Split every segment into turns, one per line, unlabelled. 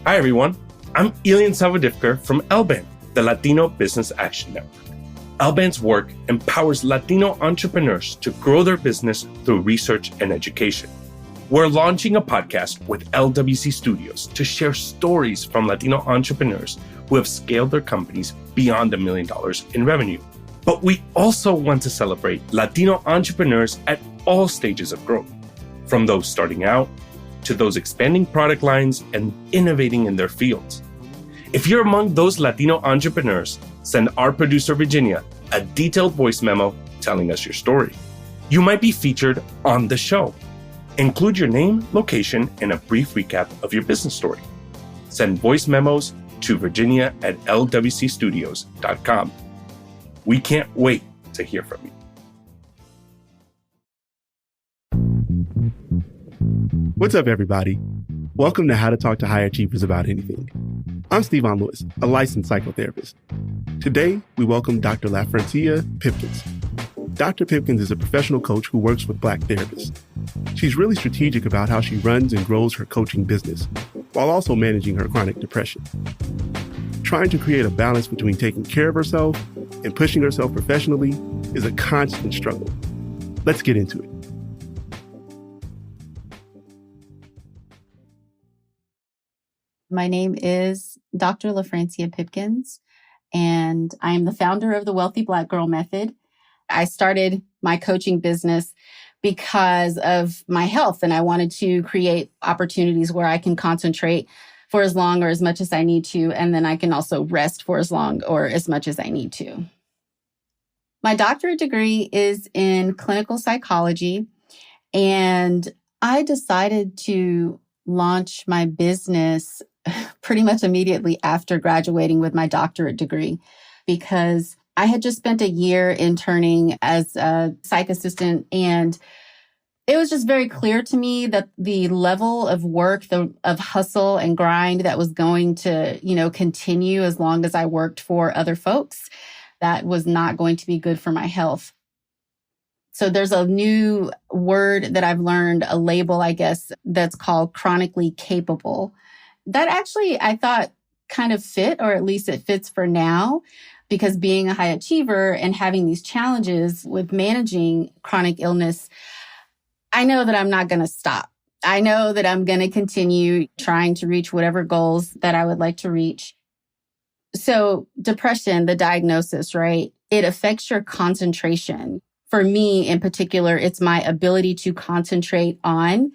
Hi, everyone. I'm Elian Salvadifker from LBAN, the Latino Business Action Network. LBAN's work empowers Latino entrepreneurs to grow their business through research and education. We're launching a podcast with LWC Studios to share stories from Latino entrepreneurs who have scaled their companies beyond $1 million in revenue. But we also want to celebrate Latino entrepreneurs at all stages of growth, from those starting out to those expanding product lines and innovating in their fields. If you're among those Latino entrepreneurs, send our producer, Virginia, a detailed voice memo telling us your story. You might be featured on the show. Include your name, location, and a brief recap of your business story. Send voice memos to virginia@lwcstudios.com. We can't wait to hear from you.
What's up, everybody? Welcome to How to Talk to High Achievers About Anything. I'm Stevon Lewis, a licensed psychotherapist. Today, we welcome Dr. LaFrancia Pipkins. Dr. Pipkins is a professional coach who works with Black therapists. She's really strategic about how she runs and grows her coaching business, while also managing her chronic depression. Trying to create a balance between taking care of herself and pushing herself professionally is a constant struggle. Let's get into it.
My name is Dr. LaFrancia Pipkins, and I am the founder of the Wealthy Black Girl Method. I started my coaching business because of my health, and I wanted to create opportunities where I can concentrate for as long or as much as I need to, and then I can also rest for as long or as much as I need to. My doctorate degree is in clinical psychology, and I decided to launch my business pretty much immediately after graduating with my doctorate degree, because I had just spent a year interning as a psych assistant, and it was just very clear to me that the level of work, of hustle and grind that was going to, continue as long as I worked for other folks, that was not going to be good for my health. So there's a new word that I've learned, a label, I guess, that's called chronically capable. That actually, I thought, kind of fit, or at least it fits for now, because being a high achiever and having these challenges with managing chronic illness, I know that I'm not going to stop. I know that I'm going to continue trying to reach whatever goals that I would like to reach. So depression, the diagnosis, right? It affects your concentration. For me in particular, it's my ability to concentrate on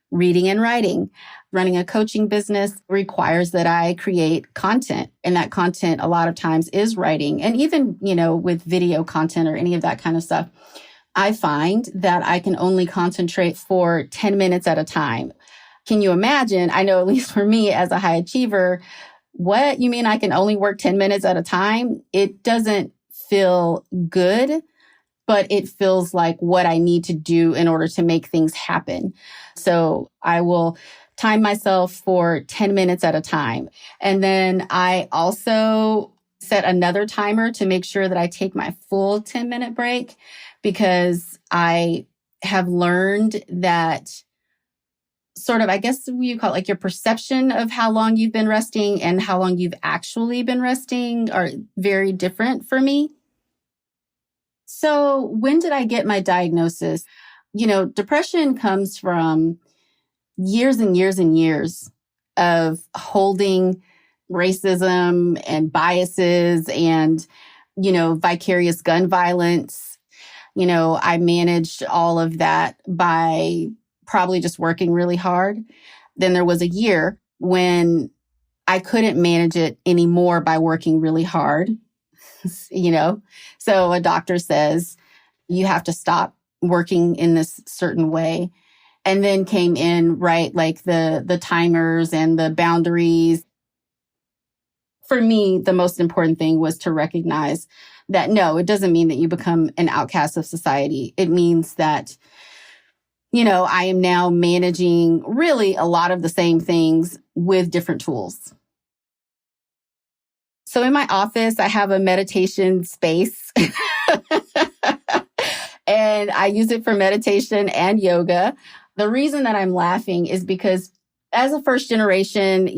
reading and writing. Running a coaching business requires that I create content, and that content a lot of times is writing. And even, with video content or any of that kind of stuff, I find that I can only concentrate for 10 minutes at a time. Can you imagine? I know, at least for me as a high achiever, what you mean I can only work 10 minutes at a time? It doesn't feel good, but it feels like what I need to do in order to make things happen. So I will time myself for 10 minutes at a time. And then I also set another timer to make sure that I take my full 10-minute break, because I have learned that sort of, I guess you call it like your perception of how long you've been resting and how long you've actually been resting are very different for me. So when did I get my diagnosis? Depression comes from years and years and years of holding racism and biases and, vicarious gun violence. I managed all of that by probably just working really hard. Then there was a year when I couldn't manage it anymore by working really hard. So a doctor says, you have to stop working in this certain way. And then came in, right, like the timers and the boundaries. For me, the most important thing was to recognize that, no, it doesn't mean that you become an outcast of society. It means that, I am now managing really a lot of the same things with different tools. So in my office, I have a meditation space. And and I use it for meditation and yoga. The reason that I'm laughing is because as a first generation,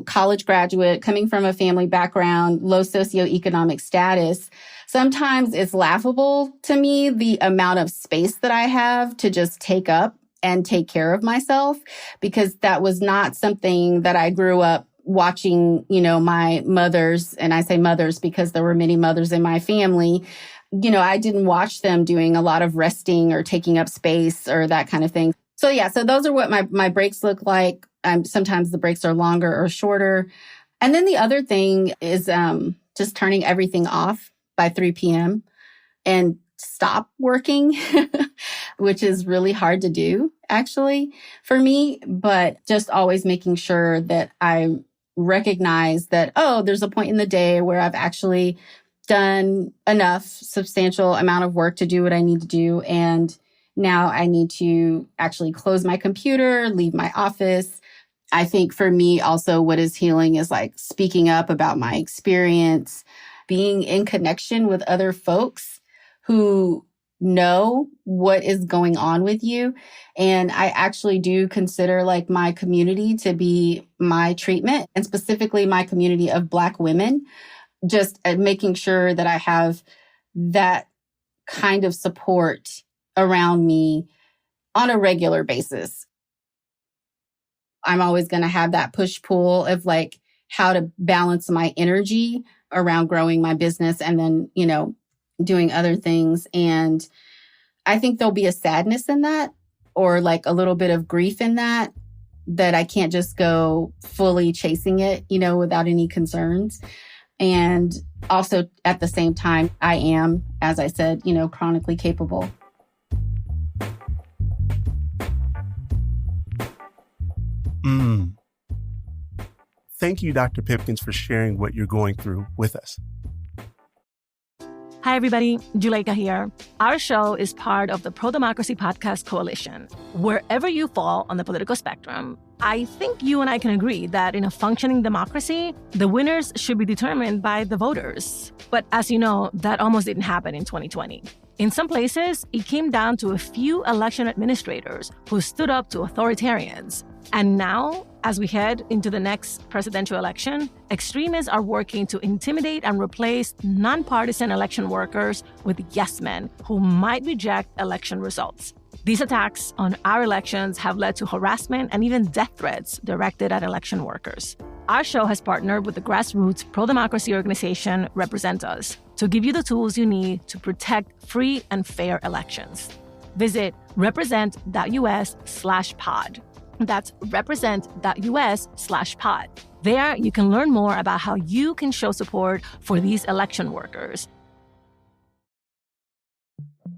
college graduate coming from a family background, low socioeconomic status, sometimes it's laughable to me, the amount of space that I have to just take up and take care of myself, because that was not something that I grew up watching, my mothers, and I say mothers because there were many mothers in my family. I didn't watch them doing a lot of resting or taking up space or that kind of thing. So those are what my breaks look like. Sometimes the breaks are longer or shorter. And then the other thing is just turning everything off by 3 p.m. and stop working, which is really hard to do, actually, for me. But just always making sure that I recognize that, there's a point in the day where I've actually done enough substantial amount of work to do what I need to do. And now I need to actually close my computer, leave my office. I think for me also what is healing is like speaking up about my experience, being in connection with other folks who know what is going on with you. And I actually do consider like my community to be my treatment, and specifically my community of Black women, just making sure that I have that kind of support around me on a regular basis. I'm always going to have that push-pull of like how to balance my energy around growing my business and then, doing other things. And I think there'll be a sadness in that, or like a little bit of grief in that I can't just go fully chasing it, without any concerns. And also at the same time, I am, as I said, chronically capable.
Thank you, Dr. Pipkins, for sharing what you're going through with us.
Hi, everybody. Juleka here. Our show is part of the Pro-Democracy Podcast Coalition. Wherever you fall on the political spectrum, I think you and I can agree that in a functioning democracy, the winners should be determined by the voters. But as you know, that almost didn't happen in 2020. In some places, it came down to a few election administrators who stood up to authoritarians. And now, as we head into the next presidential election, extremists are working to intimidate and replace nonpartisan election workers with yes men who might reject election results. These attacks on our elections have led to harassment and even death threats directed at election workers. Our show has partnered with the grassroots pro-democracy organization Represent Us to give you the tools you need to protect free and fair elections. Visit represent.us/pod. That's represent.us/pod. There, you can learn more about how you can show support for these election workers.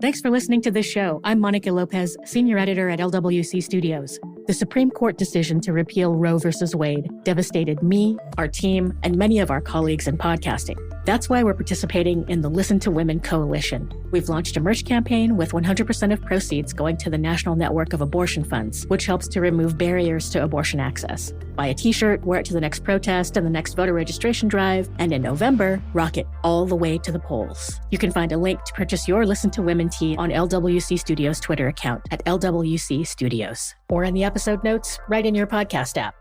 Thanks for listening to this show. I'm Monica Lopez, senior editor at LWC Studios. The Supreme Court decision to repeal Roe v. Wade devastated me, our team, and many of our colleagues in podcasting. That's why we're participating in the Listen to Women Coalition. We've launched a merch campaign with 100% of proceeds going to the National Network of Abortion Funds, which helps to remove barriers to abortion access. Buy a t-shirt, wear it to the next protest and the next voter registration drive, and in November, rock it all the way to the polls. You can find a link to purchase your Listen to Women tee on LWC Studios' Twitter account at LWC Studios, or in the episode notes right in your podcast app.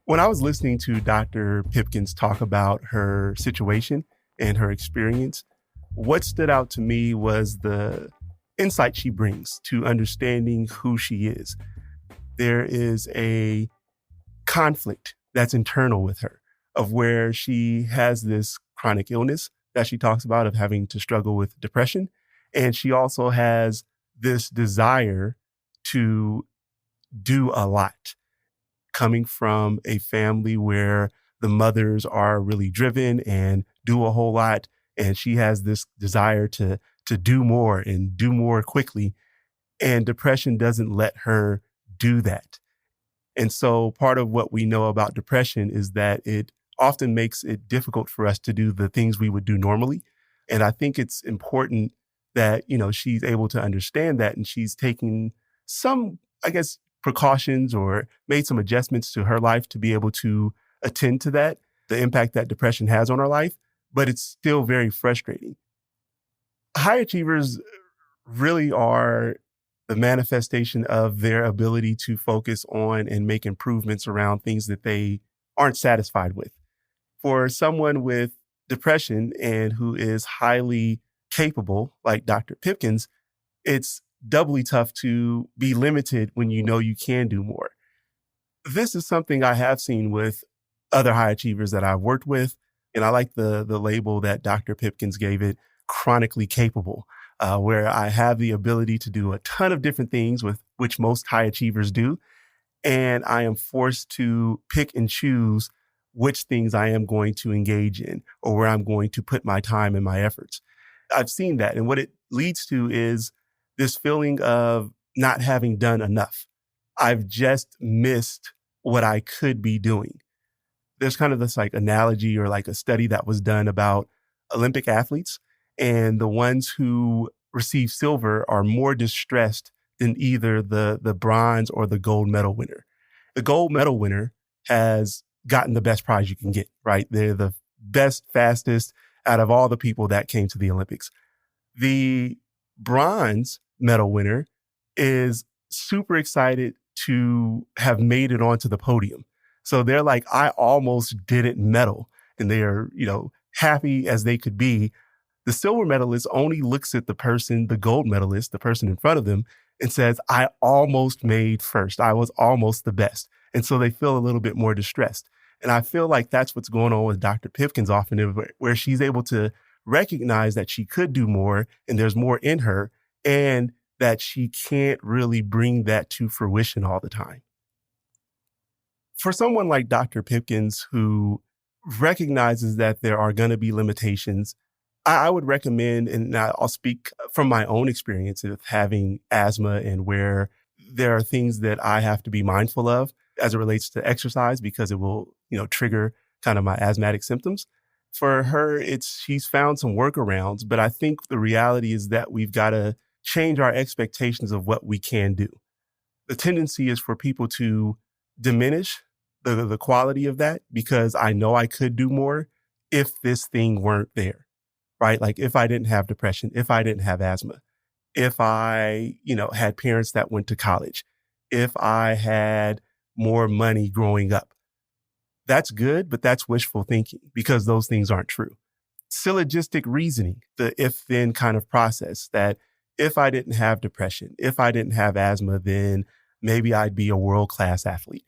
When I was listening to Dr. Pipkins talk about her situation and her experience, what stood out to me was the insight she brings to understanding who she is. There is a conflict that's internal with her, of where she has this chronic illness that she talks about, of having to struggle with depression. And she also has this desire to do a lot, coming from a family where the mothers are really driven and do a whole lot. And she has this desire to do more and do more quickly. And depression doesn't let her do that. And so part of what we know about depression is that it often makes it difficult for us to do the things we would do normally. And I think it's important that, she's able to understand that, and she's taking some, precautions or made some adjustments to her life to be able to attend to that, the impact that depression has on our life, but it's still very frustrating. high achievers really are the manifestation of their ability to focus on and make improvements around things that they aren't satisfied with. For someone with depression and who is highly capable, like Dr. Pipkins, it's doubly tough to be limited when you know you can do more. This is something I have seen with other high achievers that I've worked with. And I like the label that Dr. Pipkins gave it, chronically capable, where I have the ability to do a ton of different things with which most high achievers do. And I am forced to pick and choose which things I am going to engage in or where I'm going to put my time and my efforts. I've seen that. And what it leads to is this feeling of not having done enough. I've just missed what I could be doing. There's kind of this like analogy or like a study that was done about Olympic athletes, and the ones who receive silver are more distressed than either the bronze or the gold medal winner. The gold medal winner has gotten the best prize you can get, right? They're the best, fastest out of all the people that came to the Olympics. The bronze medal winner is super excited to have made it onto the podium. So they're like, I almost didn't medal. And they are, happy as they could be. The silver medalist only looks at the gold medalist, the person in front of them, and says, I almost made first. I was almost the best. And so they feel a little bit more distressed. And I feel like that's what's going on with Dr. Pipkins often, where she's able to recognize that she could do more and there's more in her, and that she can't really bring that to fruition all the time. For someone like Dr. Pipkins, who recognizes that there are going to be limitations, I would recommend, and I'll speak from my own experience of having asthma and where there are things that I have to be mindful of as it relates to exercise because it will, trigger kind of my asthmatic symptoms. For her, she's found some workarounds, but I think the reality is that we've got to change our expectations of what we can do. The tendency is for people to diminish the quality of that because I know I could do more if this thing weren't there, right? Like if I didn't have depression, if I didn't have asthma, if I, had parents that went to college, if I had more money growing up. That's good, but that's wishful thinking because those things aren't true. Syllogistic reasoning, the if-then kind of process that if I didn't have depression, if I didn't have asthma, then maybe I'd be a world-class athlete.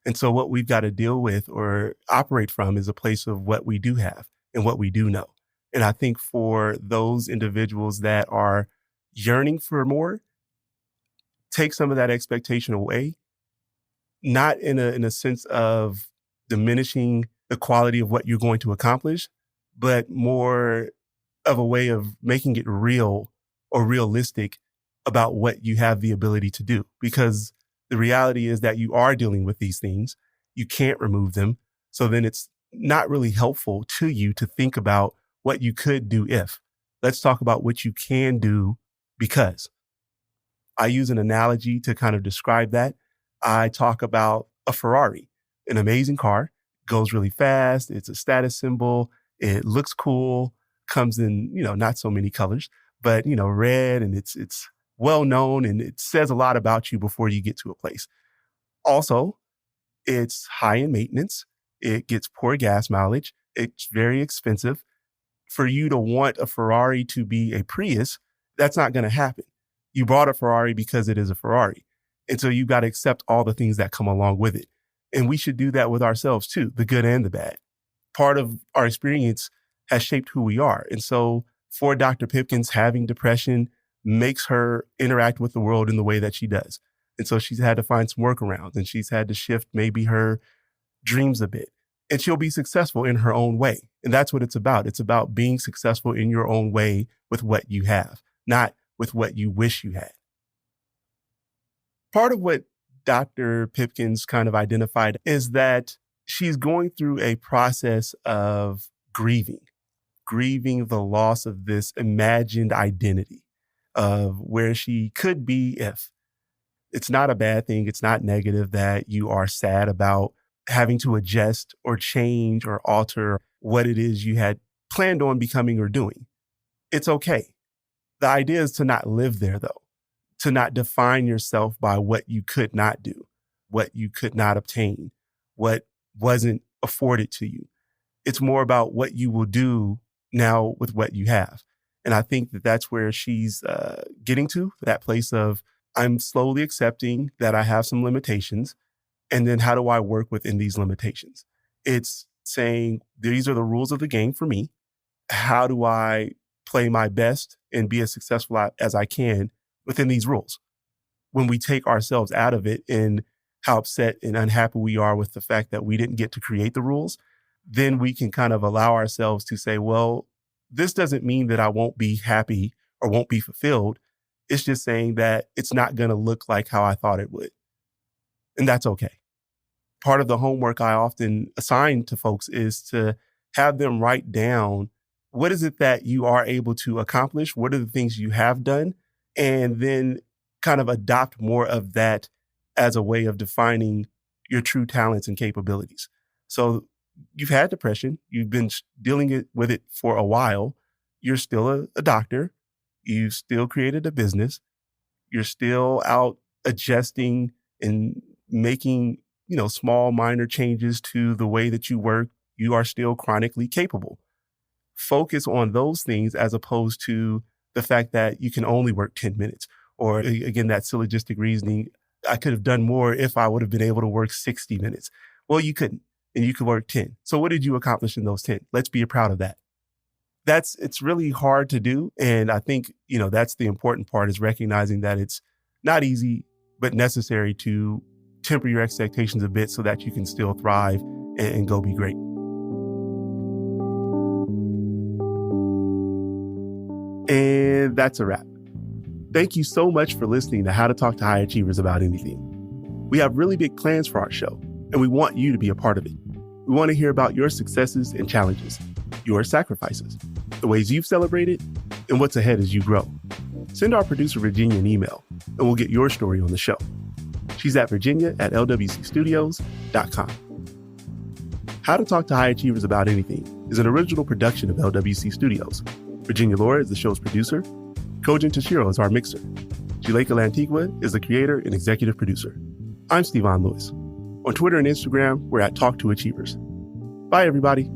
And so what we've got to deal with or operate from is a place of what we do have and what we do know. And I think for those individuals that are yearning for more, take some of that expectation away, not in a sense of diminishing the quality of what you're going to accomplish, but more of a way of making it real or realistic about what you have the ability to do. Because the reality is that you are dealing with these things. You can't remove them. So then it's not really helpful to you to think about what you could do if. Let's talk about what you can do because. I use an analogy to kind of describe that. I talk about a Ferrari, an amazing car, goes really fast. It's a status symbol. It looks cool, comes in, not so many colors, but, red, and it's well known and it says a lot about you before you get to a place. Also, it's high in maintenance. It gets poor gas mileage. It's very expensive. For you to want a Ferrari to be a Prius, that's not going to happen. You bought a Ferrari because it is a Ferrari. And so you've got to accept all the things that come along with it. And we should do that with ourselves too, the good and the bad. Part of our experience has shaped who we are. And so for Dr. Pipkins, having depression makes her interact with the world in the way that she does. And so she's had to find some workarounds and she's had to shift maybe her dreams a bit. And she'll be successful in her own way. And that's what it's about. It's about being successful in your own way with what you have, not with what you wish you had. Part of what Dr. Pipkins kind of identified is that she's going through a process of grieving the loss of this imagined identity of where she could be if. It's not a bad thing. It's not negative that you are sad about having to adjust or change or alter what it is you had planned on becoming or doing. It's okay. The idea is to not live there, though, to not define yourself by what you could not do, what you could not obtain, what wasn't afforded to you. It's more about what you will do now with what you have. And I think that that's where she's getting to, that place of I'm slowly accepting that I have some limitations. And then how do I work within these limitations? It's saying these are the rules of the game for me. How do I play my best and be as successful as I can within these rules? When we take ourselves out of it and how upset and unhappy we are with the fact that we didn't get to create the rules, then we can kind of allow ourselves to say, well, this doesn't mean that I won't be happy or won't be fulfilled. It's just saying that it's not going to look like how I thought it would. And that's okay. Part of the homework I often assign to folks is to have them write down what is it that you are able to accomplish? What are the things you have done? And then kind of adopt more of that as a way of defining your true talents and capabilities. So you've had depression. You've been dealing with it for a while. You're still a doctor. You've still created a business. You're still out adjusting and making, small minor changes to the way that you work. You are still chronically capable. Focus on those things as opposed to the fact that you can only work 10 minutes. Or again, that syllogistic reasoning, I could have done more if I would have been able to work 60 minutes. Well, you couldn't, and you could work 10. So what did you accomplish in those 10? Let's be proud of that. It's really hard to do. And I think, that's the important part, is recognizing that it's not easy, but necessary to temper your expectations a bit so that you can still thrive and go be great. And that's a wrap. Thank you so much for listening to How to Talk to High Achievers About Anything. We have really big plans for our show, and we want you to be a part of it. We want to hear about your successes and challenges, your sacrifices, the ways you've celebrated, and what's ahead as you grow. Send our producer, Virginia, an email, and we'll get your story on the show. She's at virginia@LWCstudios.com. How to Talk to High Achievers About Anything is an original production of LWC Studios. Virginia Laura is the show's producer. Kojin Tashiro is our mixer. Juleka Lantigua is the creator and executive producer. I'm Stevon Lewis. On Twitter and Instagram, we're at Talk to Achievers. Bye, everybody.